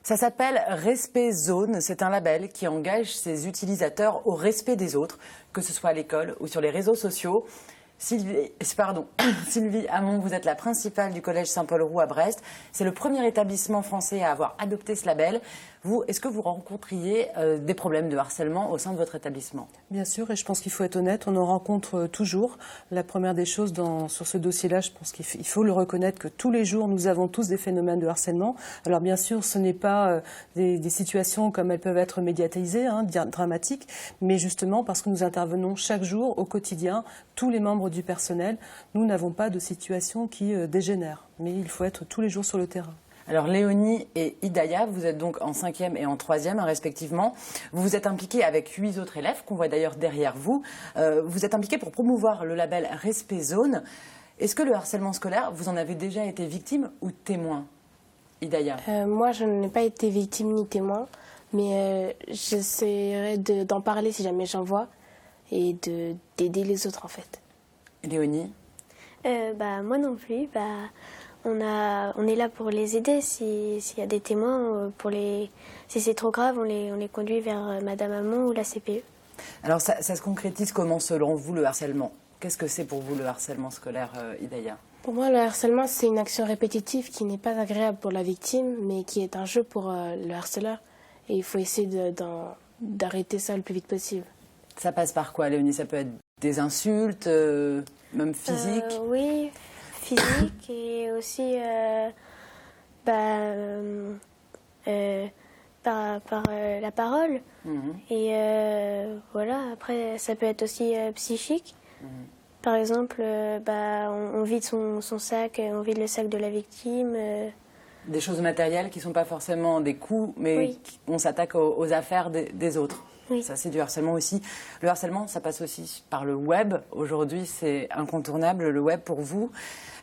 Ça s'appelle Respect Zone. C'est un label qui engage ses utilisateurs au respect des autres, que ce soit à l'école ou sur les réseaux sociaux. Sylvie Hamon, vous êtes la principale du collège Saint-Paul-Roux à Brest. C'est le premier établissement français à avoir adopté ce label. Vous, est-ce que vous rencontriez des problèmes de harcèlement au sein de votre établissement? Bien sûr, et je pense qu'il faut être honnête, on en rencontre toujours. La première des choses sur ce dossier-là, je pense qu'il faut le reconnaître que tous les jours, nous avons tous des phénomènes de harcèlement. Alors bien sûr, ce n'est pas des situations comme elles peuvent être médiatisées, dramatiques, mais justement parce que nous intervenons chaque jour, au quotidien, tous les membres du personnel, nous n'avons pas de situation qui dégénère. Mais il faut être tous les jours sur le terrain. Alors Léonie et Hidaya, vous êtes donc en 5e et en 3e respectivement. Vous vous êtes impliqués avec 8 autres élèves, qu'on voit d'ailleurs derrière vous. Vous êtes impliqués pour promouvoir le label Respect Zone. Est-ce que le harcèlement scolaire, vous en avez déjà été victime ou témoin? Hidaya? Moi, je n'ai pas été victime ni témoin, mais j'essaierai d'en parler si jamais j'en vois et d'aider les autres en fait. Léonie? Moi non plus. On est là pour les aider. S'il y a des témoins, si c'est trop grave, on les conduit vers Madame Hamon ou la CPE. Alors ça se concrétise comment selon vous le harcèlement? Qu'est-ce que c'est pour vous le harcèlement scolaire, Hidaya? Pour moi, le harcèlement, c'est une action répétitive qui n'est pas agréable pour la victime, mais qui est un jeu pour le harceleur. Et il faut essayer d'arrêter ça le plus vite possible. Ça passe par quoi, Léonie? Ça peut être des insultes, même physiques? Oui, physique et aussi par la parole. Et voilà, après, ça peut être aussi psychique. Par exemple, on vide son sac, on vide le sac de la victime. Des choses matérielles qui ne sont pas forcément des coups, mais oui. On s'attaque aux affaires des autres. Oui. Ça, c'est du harcèlement aussi. Le harcèlement, ça passe aussi par le web. Aujourd'hui, c'est incontournable, le web, pour vous.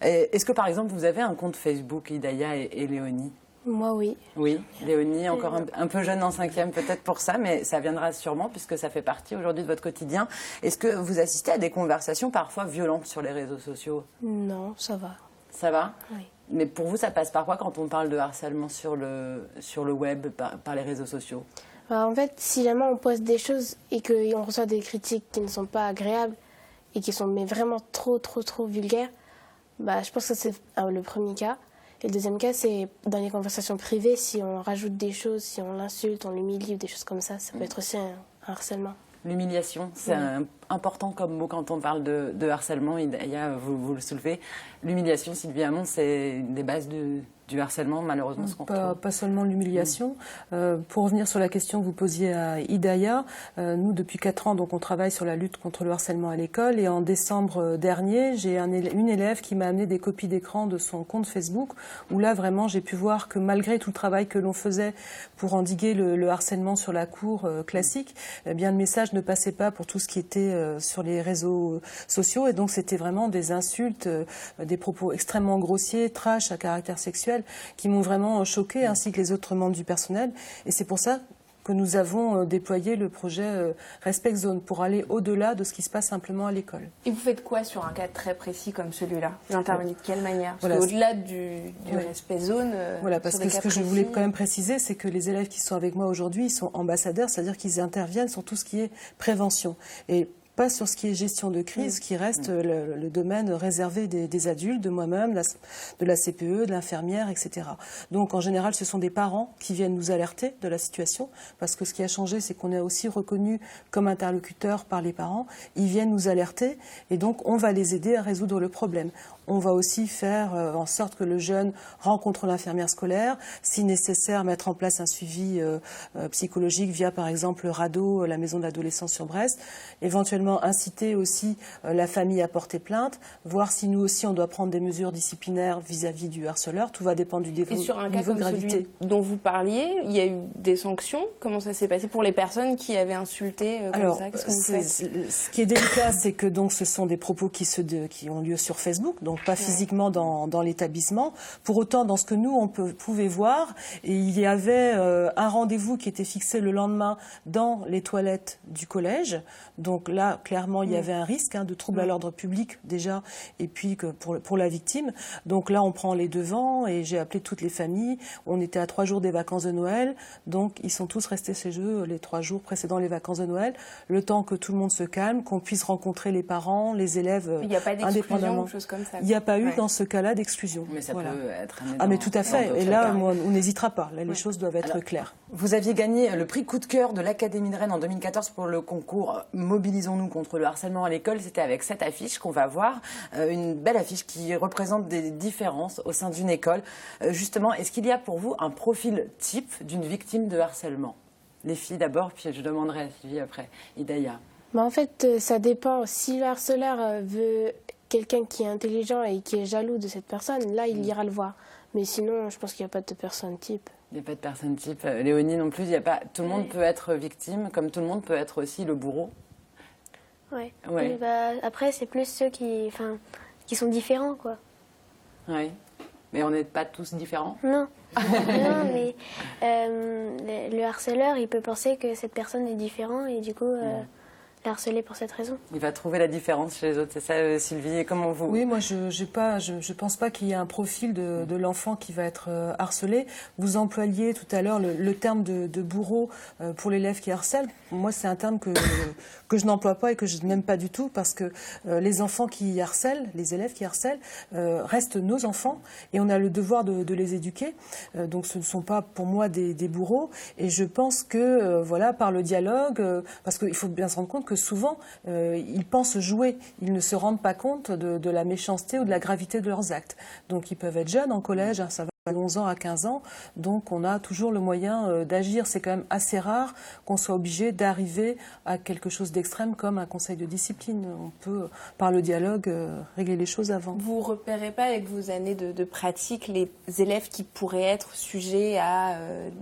Est-ce que, par exemple, vous avez un compte Facebook, Hidaya et Léonie? Moi, oui. Oui, Léonie, encore un peu jeune en 5e, peut-être pour ça, mais ça viendra sûrement, puisque ça fait partie aujourd'hui de votre quotidien. Est-ce que vous assistez à des conversations parfois violentes sur les réseaux sociaux? Non, ça va. Ça va? Oui. Mais pour vous, ça passe par quoi quand on parle de harcèlement sur le web, par les réseaux sociaux? En fait, si jamais on poste des choses et qu'on reçoit des critiques qui ne sont pas agréables et qui sont vraiment trop vulgaires, je pense que c'est le premier cas. Et le deuxième cas, c'est dans les conversations privées, si on rajoute des choses, si on l'insulte, on l'humilie ou des choses comme ça, ça peut être aussi un harcèlement. L'humiliation, c'est important comme mot quand on parle de harcèlement. Hidaya, vous le soulevez. L'humiliation, Sylvie Hamon, c'est une des bases du harcèlement, malheureusement, ce qu'on retrouve. Pas seulement l'humiliation. Pour revenir sur la question que vous posiez à Hidaya, nous, depuis 4 ans, donc, on travaille sur la lutte contre le harcèlement à l'école. Et en décembre dernier, j'ai une élève qui m'a amené des copies d'écran de son compte Facebook, où là, vraiment, j'ai pu voir que malgré tout le travail que l'on faisait pour endiguer le harcèlement sur la cour classique, eh bien, le message ne passait pas pour tout ce qui était sur les réseaux sociaux. Et donc, c'était vraiment des insultes, des propos extrêmement grossiers, trash à caractère sexuel, qui m'ont vraiment choquée, ainsi que les autres membres du personnel. Et c'est pour ça que nous avons déployé le projet Respect Zone, pour aller au-delà de ce qui se passe simplement à l'école. Et vous faites quoi sur un cas très précis comme celui-là? Vous intervenez de quelle manière? Voilà. Au-delà du Respect Zone, voilà, parce que ce que je voulais quand même préciser, c'est que les élèves qui sont avec moi aujourd'hui, ils sont ambassadeurs, c'est-à-dire qu'ils interviennent sur tout ce qui est prévention. Et pas sur ce qui est gestion de crise, qui reste le domaine réservé des adultes, de moi-même, de la CPE, de l'infirmière, etc. Donc en général, ce sont des parents qui viennent nous alerter de la situation, parce que ce qui a changé, c'est qu'on est aussi reconnu comme interlocuteur par les parents. Ils viennent nous alerter, et donc on va les aider à résoudre le problème. On va aussi faire en sorte que le jeune rencontre l'infirmière scolaire, si nécessaire mettre en place un suivi psychologique via par exemple le RADO, la maison de l'adolescence sur Brest, éventuellement inciter aussi la famille à porter plainte, voir si nous aussi on doit prendre des mesures disciplinaires vis-à-vis du harceleur. Tout va dépendre du niveau, et sur un cas niveau de comme gravité. Celui dont vous parliez, il y a eu des sanctions. Comment ça s'est passé pour les personnes qui avaient insulté ça? Qu'est-ce que vous faites? Ce qui est délicat, c'est que donc ce sont des propos qui ont lieu sur Facebook. Donc donc pas physiquement dans l'établissement. Pour autant, dans ce que nous, on pouvait voir, et il y avait un rendez-vous qui était fixé le lendemain dans les toilettes du collège. Donc là, clairement, il y avait un risque de trouble à l'ordre public déjà, et puis que pour la victime. Donc là, on prend les devants, et j'ai appelé toutes les familles. On était à 3 jours des vacances de Noël, donc ils sont tous restés chez eux les 3 jours précédant les vacances de Noël, le temps que tout le monde se calme, qu'on puisse rencontrer les parents, les élèves indépendamment. Il n'y a pas d'exclusion ou chose comme ça. Il n'y a pas eu dans ce cas-là d'exclusion. Mais ça peut être amené mais tout à fait. Et là, cas. on n'hésitera pas. Là, les choses doivent être claires. Vous aviez gagné le prix coup de cœur de l'Académie de Rennes en 2014 pour le concours Mobilisons-nous contre le harcèlement à l'école. C'était avec cette affiche qu'on va voir, une belle affiche qui représente des différences au sein d'une école. Justement, est-ce qu'il y a pour vous un profil type d'une victime de harcèlement? Les filles d'abord, puis je demanderai à Sylvie après. Idaïa. En fait, ça dépend. Si le harceleur veut quelqu'un qui est intelligent et qui est jaloux de cette personne, là, il ira le voir. Mais sinon, je pense qu'il n'y a pas de personne type. Il n'y a pas de personne type. Léonie non plus, il y a pas... tout le monde peut être victime, comme tout le monde peut être aussi le bourreau. Ouais. Ouais. Après, c'est plus ceux qui sont différents, quoi. Oui. Mais on n'est pas tous différents. Non. Non, mais le harceleur, il peut penser que cette personne est différente et du coup, la harceler pour cette raison. Il va trouver la différence chez les autres, c'est ça, Sylvie? Et comment vous... Oui, moi, je pense pas qu'il y ait un profil de l'enfant qui va être harcelé. Vous employiez tout à l'heure le terme de bourreau pour l'élève qui harcèle. Moi, c'est un terme que je n'emploie pas et que je n'aime pas du tout parce que les enfants qui harcèlent, les élèves qui harcèlent, restent nos enfants et on a le devoir de les éduquer. Donc, ce ne sont pas pour moi des bourreaux. Et je pense que, voilà, par le dialogue, parce qu'il faut bien se rendre compte que souvent, ils pensent jouer. Ils ne se rendent pas compte de la méchanceté ou de la gravité de leurs actes. Donc, ils peuvent être jeunes en collège, ça va de 11 ans à 15 ans. Donc, on a toujours le moyen d'agir. C'est quand même assez rare qu'on soit obligé d'arriver à quelque chose d'extrême comme un conseil de discipline. On peut, par le dialogue, régler les choses avant. Vous repérez pas avec vos années de pratique les élèves qui pourraient être sujets à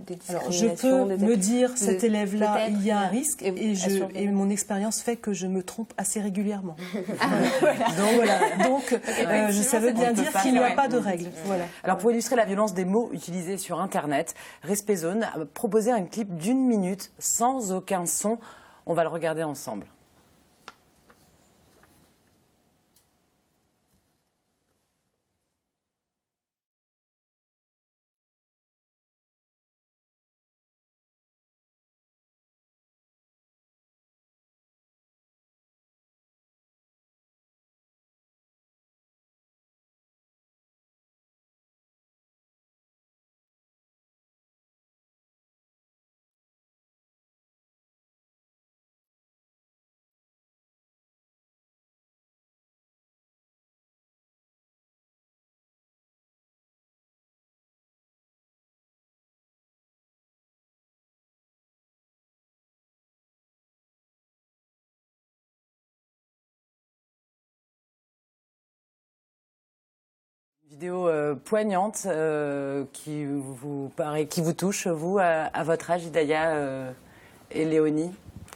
des discriminations? Alors, je peux me dire, cet élève-là, il y a un risque et mon expérience fait que je me trompe assez régulièrement. Donc, ça veut bien dire qu'il n'y a pas de règle. Voilà. Alors, pour illustrer la violence des mots utilisés sur Internet, Respezone a proposé un clip d'1 minute sans aucun son. On va le regarder ensemble. Vidéo poignante qui vous touche, vous, à votre âge, Idaïa et Léonie.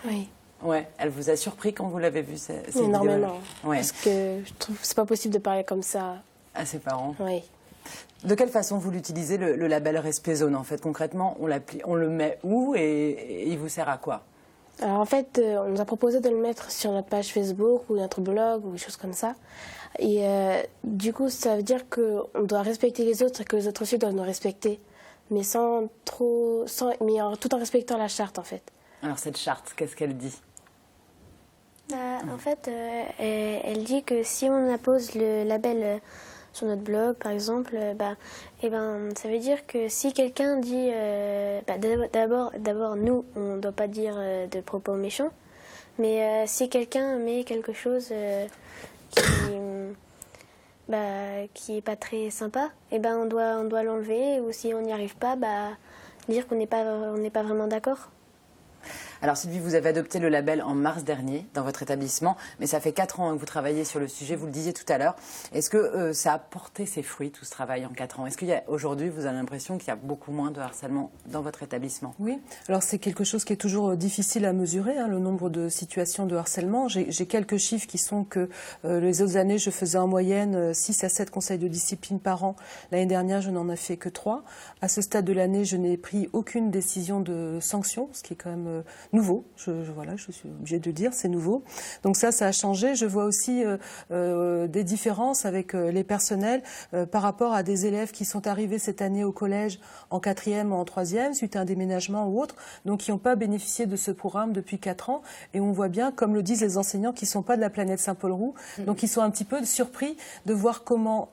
Oui. Ouais, elle vous a surpris quand vous l'avez vue, cette vidéo? Énormément. Ouais. Parce que je trouve que c'est pas possible de parler comme ça. À ses parents. Oui. De quelle façon vous l'utilisez, le label Respezone, en fait? Concrètement, on le met où et il vous sert à quoi? Alors en fait, on nous a proposé de le mettre sur notre page Facebook ou notre blog ou des choses comme ça. Et du coup, ça veut dire qu'on doit respecter les autres et que les autres aussi doivent nous respecter. Mais tout en respectant la charte, en fait. Alors cette charte, qu'est-ce qu'elle dit? En fait, elle dit que si on appose le label sur notre blog, par exemple, ça veut dire que si quelqu'un dit... d'abord, nous, on ne doit pas dire de propos méchants, mais si quelqu'un met quelque chose qui n'est pas très sympa, on doit l'enlever, ou si on n'y arrive pas, dire qu'on n'est pas vraiment d'accord. Alors Sylvie, vous avez adopté le label en mars dernier dans votre établissement, mais ça fait 4 ans que vous travaillez sur le sujet, vous le disiez tout à l'heure. Est-ce que ça a porté ses fruits, tout ce travail en 4 ans? Est-ce qu'aujourd'hui, vous avez l'impression qu'il y a beaucoup moins de harcèlement dans votre établissement? Oui, alors c'est quelque chose qui est toujours difficile à mesurer, hein, le nombre de situations de harcèlement. J'ai quelques chiffres qui sont que les autres années, je faisais en moyenne 6 à 7 conseils de discipline par an. L'année dernière, je n'en ai fait que 3. À ce stade de l'année, je n'ai pris aucune décision de sanction, ce qui est quand même nouveau. Voilà, je suis obligée de le dire, c'est nouveau. Donc ça a changé. Je vois aussi des différences avec les personnels par rapport à des élèves qui sont arrivés cette année au collège en 4e ou en 3e, suite à un déménagement ou autre, donc qui n'ont pas bénéficié de ce programme depuis 4 ans. Et on voit bien, comme le disent les enseignants, qui ne sont pas de la planète Saint-Paul-Roux, donc ils sont un petit peu surpris de voir comment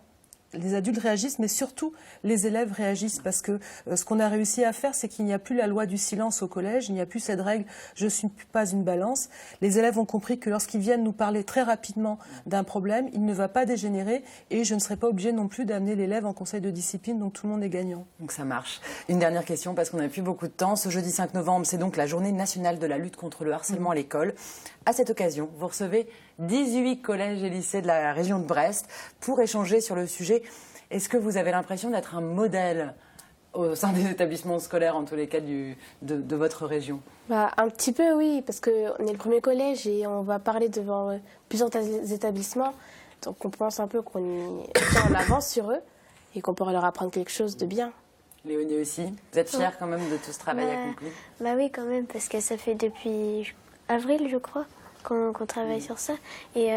les adultes réagissent, mais surtout les élèves réagissent, parce que ce qu'on a réussi à faire, c'est qu'il n'y a plus la loi du silence au collège, il n'y a plus cette règle « je ne suis pas une balance ». Les élèves ont compris que lorsqu'ils viennent nous parler très rapidement d'un problème, il ne va pas dégénérer et je ne serai pas obligée non plus d'amener l'élève en conseil de discipline, donc tout le monde est gagnant. Donc ça marche. Une dernière question, parce qu'on n'a plus beaucoup de temps. Ce jeudi 5 novembre, c'est donc la journée nationale de la lutte contre le harcèlement à l'école. À cette occasion, vous recevez 18 collèges et lycées de la région de Brest pour échanger sur le sujet. Est-ce que vous avez l'impression d'être un modèle au sein des établissements scolaires, en tous les cas de votre région? Un petit peu, oui, parce qu'on est le premier collège et on va parler devant plusieurs établissements. Donc on pense un peu qu'on est en avance sur eux et qu'on pourrait leur apprendre quelque chose de bien. Léonie aussi, vous êtes fière quand même de tout ce travail accompli? Bah oui, quand même, parce que ça fait depuis avril, je crois, qu'on travaille sur ça. Et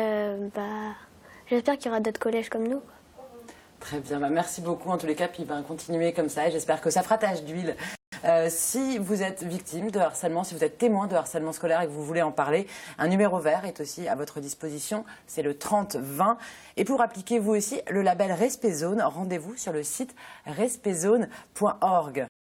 j'espère qu'il y aura d'autres collèges comme nous. Très bien, merci beaucoup en tous les cas, puis continuer comme ça et j'espère que ça fera tache d'huile. Si vous êtes victime de harcèlement, si vous êtes témoin de harcèlement scolaire et que vous voulez en parler, un numéro vert est aussi à votre disposition, c'est le 30 20. Et pour appliquer vous aussi le label Respect Zone, rendez-vous sur le site respectzone.org.